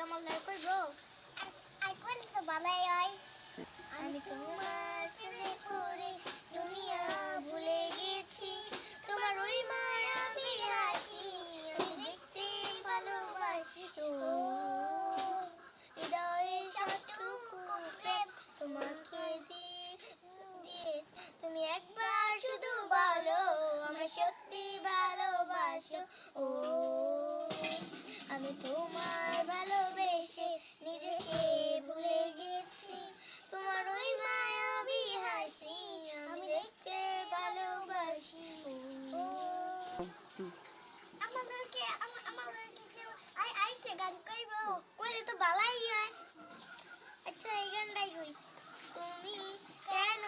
আমার লাগে কইব আর কোন তো বালাই হয় আমি তোমার প্রেমে পড়ে দুনিয়া ভুলে গেছি তোমার ওই মায়াবী হাসি আমি দেখতে ভালোবাসি ও হৃদয়ের সবটুকু প্রেম তোমাকে দিয়ে তুমি একবার শুধু বলো আমার সত্যি ভালোবাসো ও আমি তোমায় ভালোবেসে নিজেকে ভুলে গেছি তোমার ওই মায়াবী হাসি আমি দেখতে ভালোবাসি আমাকে কেউ আইতে গান কইব কইলে তো ভালাই হয় আচ্ছা এই গানটাই কই তুমি কেন